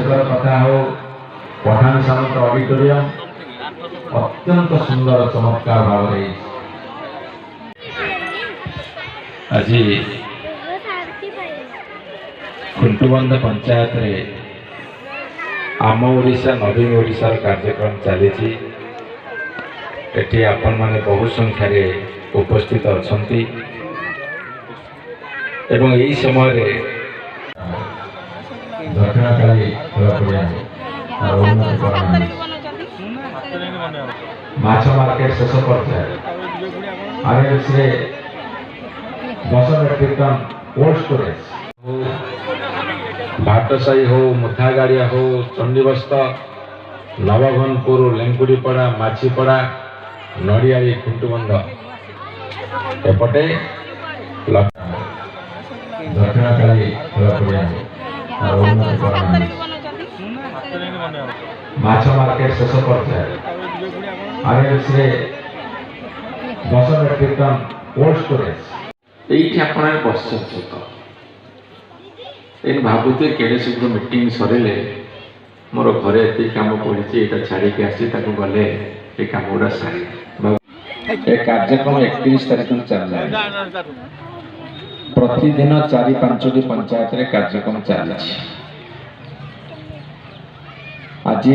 परिसर कथा हो पठान सामंत ऑडिटोरियम अत्यंत सुंदर चमत्कार भाव आज खुंटुबंध पंचायत रे आम ओडिशा नवीन ओडिशार कार्यक्रम चली एठी आपण माने बहु संख्यार उपस्थित अछंती एवं यही समय रे दक्षिणकाली खेल पड़िया माछ मार्केट शेष करते आगे से 10 मेट्रिक टन कोल्ड स्टोरेज भाटसाई हो मुथागाड़िया हो चंडीबस्त नवघनपुर लेंकुड़ीपड़ा माछीपड़ा नड़ियारी खुंटुबंध एपटे दक्षिणकाली खेल पड़िया माछ मार्केट शेष करते आगे से 10 मेट्रिक टन कोल्ड स्टोरेज ये आप पश्चात भावुते केड़े शीघ्र मीटिंग सरिले मोर घरे ये कम पड़ी यहाँ छाड़ी आसी गले ये कम गुड़ा सारी कार्यक्रम 31 तारीख चल प्रतिदिन 4-5 पंचायत रे कार्यक्रम चली आज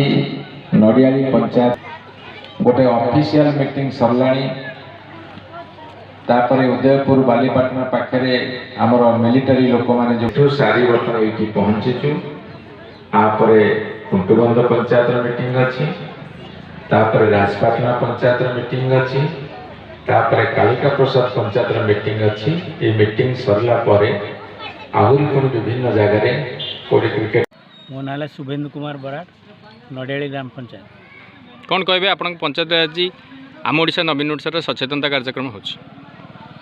नड़ियाली पंचायत गोटे ऑफिशियल मीटिंग सरलाणी तापर उदयपुर बालीपाटना पाखे आमर मिलिटारी लोक मैंने जो सारी बर्तन ये पहुँचीचु आपरे खुंटुबंध पंचायत मीटिंग अच्छी तापर राजपाटना पंचायत मीटिंग अच्छी तापर कालिका प्रसाद पंचायत मीटिंग अच्छी ये मीटिंग सरला परे आहरी पुणी विभिन्न जगार कोड़ी क्रिकेट मो ना शुभेन्दु कुमार बराड़ नड़ियाली ग्राम पंचायत कौन कहे आप पंचायत आज आम ओडिशा नवीन ओडिशा सचेतनता कार्यक्रम हो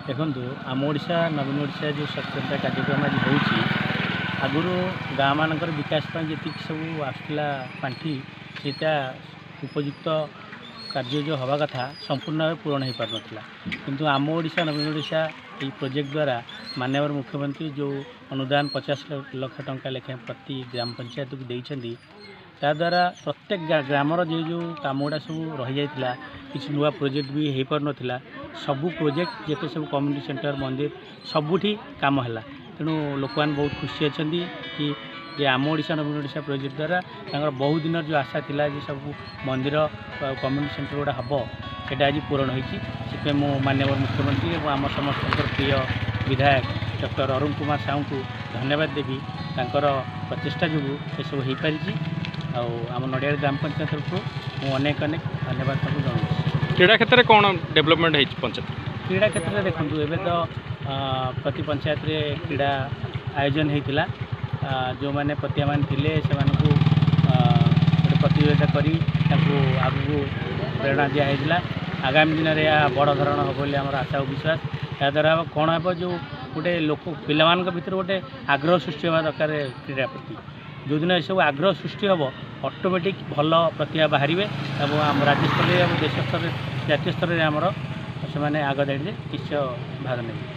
देखु आम ओडिशा नवीन ओडिशा जो सचेतनता कार्यक्रम आज हो आगुरी गाँ मानकर विकास जी सब आसला पांठि सेटा उपयुक्त कार्य जो हवा कथा संपूर्ण भाव पूरण हो पार नाला किंतु आम ओडिशा नवीन ओडिशा ये प्रोजेक्ट द्वारा माननीय मुख्यमंत्री जो अनुदान 50 लाख टंका लेखे प्रति ग्राम पंचायत को देइछंदी ता द्वारा प्रत्येक ग्रामर जो काम गुड़ा सब रही जाता किसी नुआ प्रोजेक्ट भी हो पार नाला सबू प्रोजेक्ट जिते सब कम्युनिटी सेंटर मंदिर सबुठी काम है तेणु लोक मैंने बहुत खुशी अच्छा कि जे आम ओडिशा नवीन ओडिशा प्रोजेक्ट द्वारा बहुत दिन जो आशा थिला जे सब मंदिर कम्युनिटी सेंटर गुड़ा हम से आज पूरण होती मु माननीय मुख्यमंत्री और आम समस्त प्रिय विधायक डॉक्टर अरुण कुमार साहू को धन्यवाद देवी तांकर प्रचेषा जो ये सब हो पारी आम नड़ियाल ग्राम पंचायत तरफ मुझे अनेक अनेक धन्यवाद जनाऊँ। क्रीड़ा क्षेत्र में कौन डेवलपमेंट है पंचायत क्रीड़ा क्षेत्र में देखूँ एवं तो प्रति पंचायत रे क्रीड़ा आयोजन होता जो मैंने प्रतिभा मान थे से गोटे प्रतियोगिता करी आगू प्रेरणा दिखाई आगामी दिन में यह बड़ धरण हम बोली आम आशा और विश्वास या द्वारा कौन हे जो गोटे लोक पिला भर गोटे आग्रह सृष्टि होगा दरकार क्रीड़ा प्रति जो दिन सब आग्रह सृष्टि हम ऑटोमेटिक भल प्रतिभा बाहर और आम राज्य स्तर देश स्तर जातीय स्तर में आमर से आग दाड़ी किस भाग ने।